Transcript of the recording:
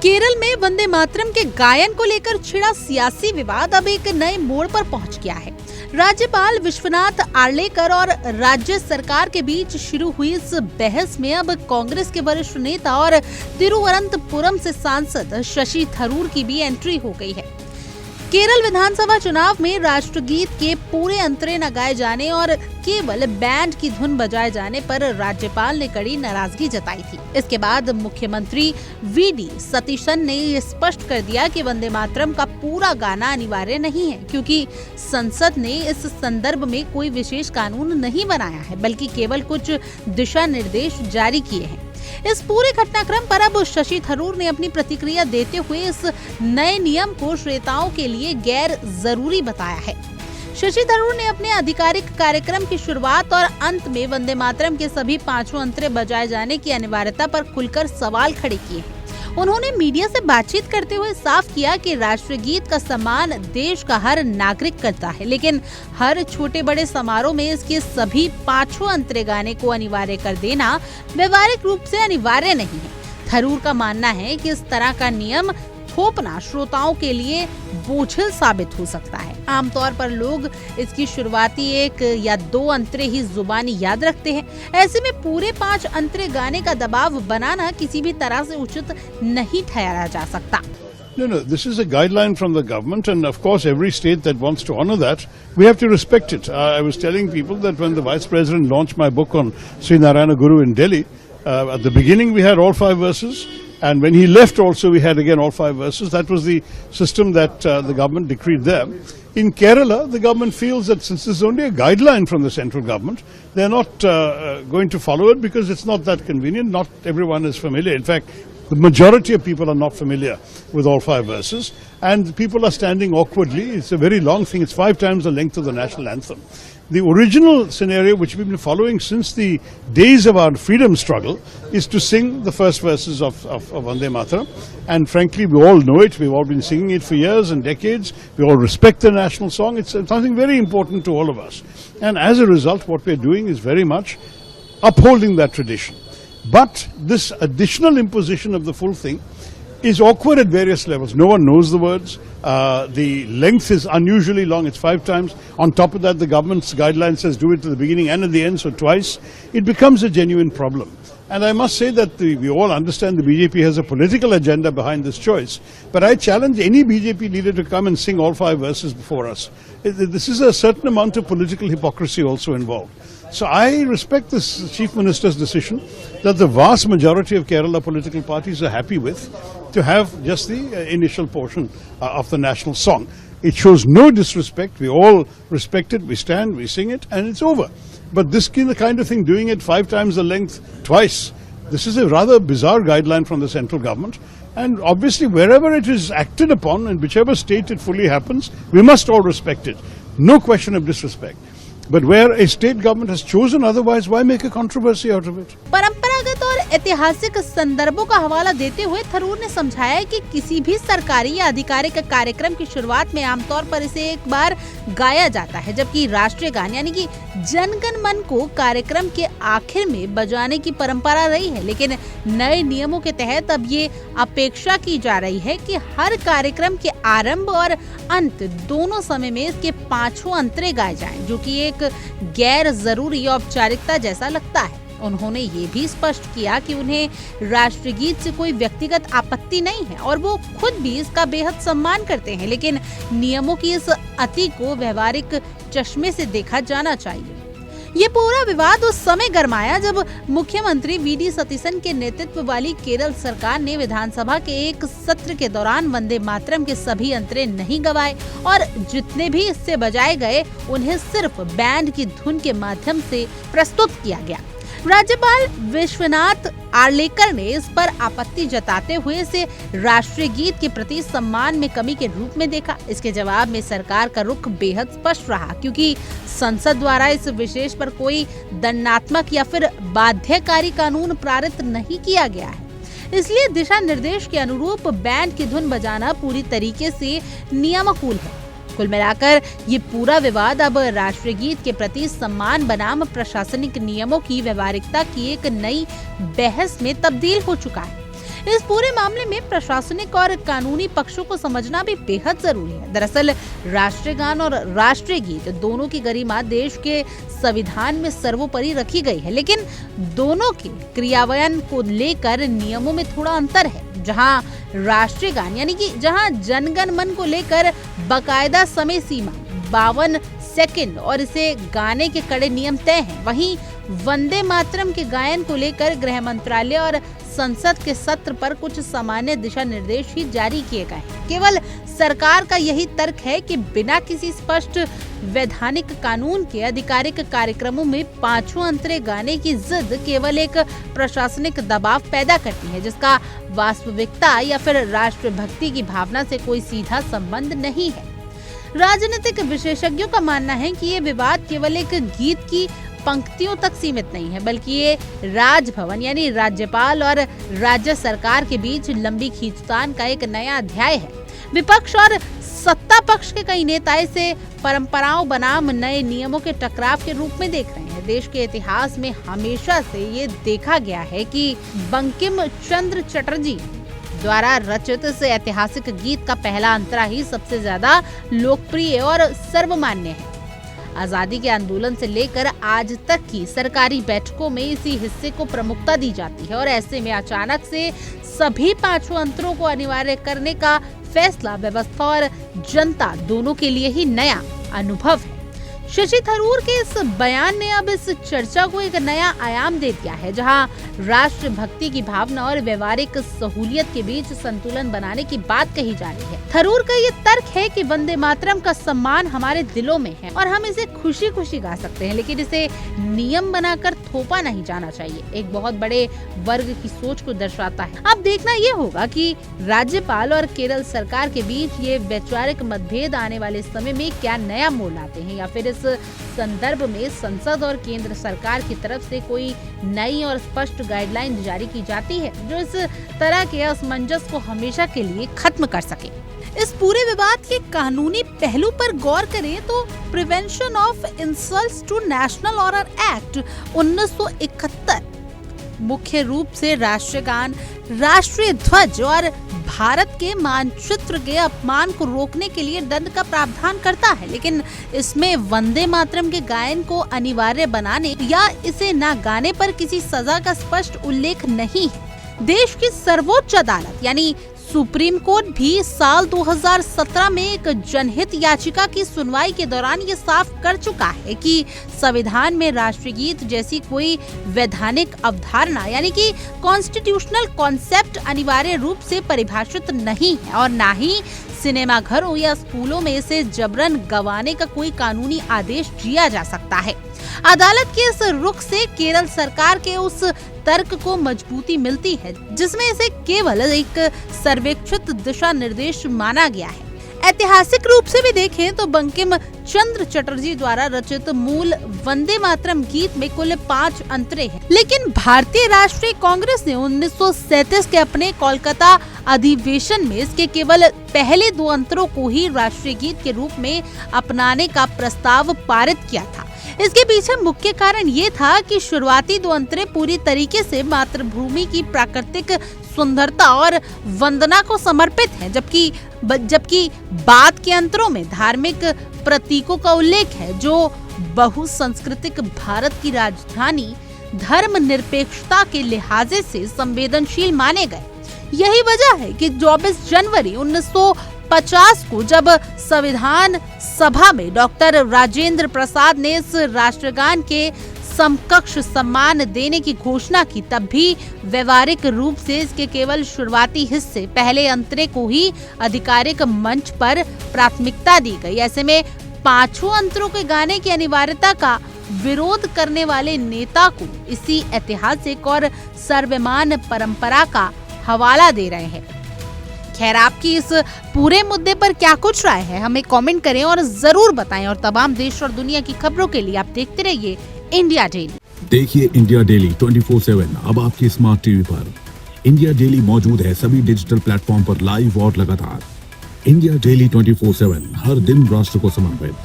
केरल में वंदे मातरम के गायन को लेकर छिड़ा सियासी विवाद अब एक नए मोड़ पर पहुंच गया है। राज्यपाल विश्वनाथ आर्लेकर और राज्य सरकार के बीच शुरू हुई इस बहस में अब कांग्रेस के वरिष्ठ नेता और तिरुवनंतपुरम से सांसद शशि थरूर की भी एंट्री हो गई है। केरल विधानसभा चुनाव में राष्ट्रगीत के पूरे अंतरे न गाए जाने और केवल बैंड की धुन बजाए जाने पर राज्यपाल ने कड़ी नाराजगी जताई थी। इसके बाद मुख्यमंत्री वीडी सतीशन ने ये स्पष्ट कर दिया कि वंदे मातरम का पूरा गाना अनिवार्य नहीं है, क्योंकि संसद ने इस संदर्भ में कोई विशेष कानून नहीं बनाया है, बल्कि केवल कुछ दिशा निर्देश जारी किए हैं। इस पूरे घटनाक्रम पर अब शशि थरूर ने अपनी प्रतिक्रिया देते हुए इस नए नियम को श्रोताओं के लिए गैर जरूरी बताया है। शशि थरूर ने अपने आधिकारिक कार्यक्रम की शुरुआत और अंत में वंदे मातरम के सभी पांचों अंतरे बजाए जाने की अनिवार्यता पर खुलकर सवाल खड़े किए हैं। उन्होंने मीडिया से बातचीत करते हुए साफ किया कि राष्ट्रगीत का सम्मान देश का हर नागरिक करता है, लेकिन हर छोटे बड़े समारोह में इसके सभी पांचों अंतरे गाने को अनिवार्य कर देना व्यवहारिक रूप से अनिवार्य नहीं है। थरूर का मानना है कि इस तरह का नियम थोपना श्रोताओं के लिए बोझिल साबित हो सकता है। आमतौर पर लोग इसकी शुरुआती एक या दो अंतरे ही जुबानी याद रखते हैं। ऐसे में पूरे 5 अंतरे गाने का दबाव बनाना किसी भी तरह से उचित नहीं ठहरा जा सकता। No, this is a guideline from the government, and of course every state that wants to honor that, we have to respect it. I was telling people that when the Vice President launched my book on Sri Narayana Guru in Delhi, at the beginning we had all 5 verses, and when he left also we had again all 5 verses. That was the system that the government decreed there. In Kerala, the government feels that since this is only a guideline from the central government, they are not going to follow it because it's not that convenient. Not everyone is familiar. In fact, the majority of people are not familiar with all 5 verses, and people are standing awkwardly. It's a very long thing. It's 5 times the length of the national anthem. The original scenario, which we've been following since the days of our freedom struggle, is to sing the first verses of Vande Mataram. And frankly, we all know it. We've all been singing it for years and decades. We all respect the national song. It's something very important to all of us. And as a result, what we're doing is very much upholding that tradition. But this additional imposition of the full thing is awkward at various levels. No one knows the words. The length is unusually long. It's 5 times. On top of that, the government's guideline says do it at the beginning and at the end, so twice. It becomes a genuine problem. And I must say that we all understand the BJP has a political agenda behind this choice. But I challenge any BJP leader to come and sing all 5 verses before us. This is a certain amount of political hypocrisy also involved. So I respect this Chief Minister's decision that the vast majority of Kerala political parties are happy with, to have just the initial portion of the national song. It shows no disrespect. We all respect it. We stand, we sing it, and it's over. But this kind of thing, doing it 5 times the length twice, this is a rather bizarre guideline from the central government. And obviously, wherever it is acted upon, in whichever state it fully happens, we must all respect it. No question of disrespect. But where a state government has chosen otherwise, why make a controversy out of it? परंपरागत और ऐतिहासिक संदर्भों का हवाला देते हुए थरूर ने समझाया कि किसी भी सरकारी या आधिकारिक कार्यक्रम की शुरुआत में आमतौर पर इसे एक बार गाया जाता है, जबकि राष्ट्रीय गान यानी कि जन गण मन को कार्यक्रम के आखिर में बजाने की परंपरा रही है। लेकिन नए नियमों के तहत अब ये अपेक्षा की जा रही है कि हर कार्यक्रम के आरंभ और अंत दोनों समय में इसके 5 अंतरे गाए जाएं, जो कि एक गैर जरूरी औपचारिकता जैसा लगता है। उन्होंने ये भी स्पष्ट किया कि उन्हें राष्ट्रगीत से कोई व्यक्तिगत आपत्ति नहीं है और वो खुद भी इसका बेहद सम्मान करते हैं, लेकिन नियमों की इस अति को व्यवहारिक चश्मे से देखा जाना चाहिए। ये पूरा विवाद उस समय गरमाया जब मुख्यमंत्री वीडी सतीशन के नेतृत्व वाली केरल सरकार ने विधानसभा के एक सत्र के दौरान वंदे मातरम के सभी अंतरे नहीं गवाए और जितने भी इससे बजाए गए उन्हें सिर्फ बैंड की धुन के माध्यम से प्रस्तुत किया गया। राज्यपाल विश्वनाथ आर्लेकर ने इस पर आपत्ति जताते हुए इसे राष्ट्रीय गीत के प्रति सम्मान में कमी के रूप में देखा। इसके जवाब में सरकार का रुख बेहद स्पष्ट रहा, क्योंकि संसद द्वारा इस विशेष पर कोई दंडात्मक या फिर बाध्यकारी कानून पारित नहीं किया गया है। इसलिए दिशा निर्देश के अनुरूप बैंड की धुन बजाना पूरी तरीके से नियमानुकूल है। कुल मिलाकर ये पूरा विवाद अब राष्ट्रीय गीत के प्रति सम्मान बनाम प्रशासनिक नियमों की व्यवहारिकता की एक नई बहस में तब्दील हो चुका है। इस पूरे मामले में प्रशासनिक और कानूनी पक्षों को समझना भी बेहद जरूरी है। दरअसल राष्ट्रीय गान और राष्ट्रीय गीत दोनों की गरिमा देश के संविधान में सर्वोपरि रखी गई है, लेकिन दोनों के क्रियान्वयन को लेकर नियमों में थोड़ा अंतर है। जहां राष्ट्रीय गान यानी कि जहां जनगण मन को लेकर बाकायदा समय सीमा 52 सेकंड और इसे गाने के कड़े नियम तय हैं, वहीं वंदे मातरम के गायन को लेकर गृह मंत्रालय और संसद के सत्र पर कुछ सामान्य दिशा निर्देश ही जारी किए गए हैं। केवल सरकार का यही तर्क है कि बिना किसी स्पष्ट वैधानिक कानून के आधिकारिक कार्यक्रमों में पांचों अंतरे गाने की जिद केवल एक प्रशासनिक दबाव पैदा करती है, जिसका वास्तविकता या फिर राष्ट्रभक्ति की भावना से कोई सीधा संबंध नहीं है। राजनीतिक विशेषज्ञों का मानना है कि ये विवाद केवल एक गीत की पंक्तियों तक सीमित नहीं है, बल्कि ये राजभवन यानी राज्यपाल और राज्य सरकार के बीच लंबी खींचतान का एक नया अध्याय है। विपक्ष और सत्ता पक्ष के कई नेता इसे परंपराओं बनाम नए नियमों के टकराव के रूप में देख रहे हैं। देश के इतिहास में हमेशा से ये देखा गया है कि बंकिम चंद्र चटर्जी द्वारा रचित इस ऐतिहासिक गीत का पहला अंतरा ही सबसे ज्यादा लोकप्रिय और सर्वमान्य है। आजादी के आंदोलन से लेकर आज तक की सरकारी बैठकों में इसी हिस्से को प्रमुखता दी जाती है और ऐसे में अचानक से सभी पांचों अंतरों को अनिवार्य करने का फैसला व्यवस्था और जनता दोनों के लिए ही नया अनुभव है। शशि थरूर के इस बयान ने अब इस चर्चा को एक नया आयाम दे दिया है, जहां राष्ट्रभक्ति की भावना और व्यवहारिक सहूलियत के बीच संतुलन बनाने की बात कही जा रही है। थरूर का ये तर्क है कि वंदे मातरम का सम्मान हमारे दिलों में है और हम इसे खुशी खुशी गा सकते हैं, लेकिन इसे नियम बनाकर थोपा नहीं जाना चाहिए। एक बहुत बड़े वर्ग की सोच को दर्शाता है। अब देखना ये होगा कि राज्यपाल और केरल सरकार के बीच ये वैचारिक मतभेद आने वाले समय में क्या नया मोड़ लाते हैं, या फिर इस संदर्भ में संसद और केंद्र सरकार की तरफ से कोई नई और स्पष्ट गाइडलाइन जारी की जाती है जो इस तरह के असमंजस को हमेशा के लिए खत्म कर सके। इस पूरे विवाद के कानूनी पहलू पर गौर करें तो prevention of insults to national honour act 1971 मुख्य रूप से राष्ट्रीय गान, राष्ट्रीय ध्वज और भारत के मानचित्र के अपमान को रोकने के लिए दंड का प्रावधान करता है, लेकिन इसमें वंदे मातरम के गायन को अनिवार्य बनाने या इसे न गाने पर किसी सजा का स्पष्ट उल्लेख नहीं है। देश की सर्वोच्च अदालत यानी सुप्रीम कोर्ट भी साल 2017 में एक जनहित याचिका की सुनवाई के दौरान ये साफ कर चुका है कि संविधान में राष्ट्रीय गीत जैसी कोई वैधानिक अवधारणा यानी कि कॉन्स्टिट्यूशनल कॉन्सेप्ट अनिवार्य रूप से परिभाषित नहीं है और न ही सिनेमा घरों या स्कूलों में इसे जबरन गवाने का कोई कानूनी आदेश दिया जा सकता है। अदालत के इस रुख से केरल सरकार के उस तर्क को मजबूती मिलती है जिसमें इसे केवल एक सर्वेक्षित दिशा निर्देश माना गया है। ऐतिहासिक रूप से भी देखें तो बंकिम चंद्र चटर्जी द्वारा रचित मूल वंदे मातरम गीत में कुल 5 अंतरे हैं, लेकिन भारतीय राष्ट्रीय कांग्रेस ने 1937 के अपने कोलकाता अधिवेशन में इसके केवल पहले 2 अंतरों को ही राष्ट्रीय गीत के रूप में अपनाने का प्रस्ताव पारित किया था। इसके पीछे मुख्य कारण ये था कि शुरुआती 2 अंतरे पूरी तरीके से मातृभूमि की प्राकृतिक सुंदरता और वंदना को समर्पित हैं, जबकि बाद के अंतरों में धार्मिक प्रतीकों का उल्लेख है जो बहुसंस्कृतिक भारत की राजधानी धर्मनिरपेक्षता के लिहाजे से संवेदनशील माने गए। यही वजह है कि 24 जनवरी 1950 को जब संविधान सभा में डॉक्टर राजेंद्र प्रसाद ने इस राष्ट्रगान के समकक्ष सम्मान देने की घोषणा की, तब भी व्यवहारिक रूप से इसके केवल शुरुआती हिस्से पहले अंतरे को ही आधिकारिक मंच पर प्राथमिकता दी गई। ऐसे में 5 अंतरों के गाने की अनिवार्यता का विरोध करने वाले नेता को इसी ऐतिहासिक और सर्वमान्य परंपरा का हवाला दे रहे हैं। खैर, आपकी इस पूरे मुद्दे पर क्या कुछ राय है, हमें कमेंट करें और जरूर बताएं। और तमाम देश और दुनिया की खबरों के लिए आप देखते रहिए इंडिया डेली। देखिए इंडिया डेली 24/7 अब आपकी स्मार्ट टीवी पर। इंडिया डेली मौजूद है सभी डिजिटल प्लेटफॉर्म पर लाइव और लगातार। इंडिया डेली 24/7 हर दिन राष्ट्र को समर्पित।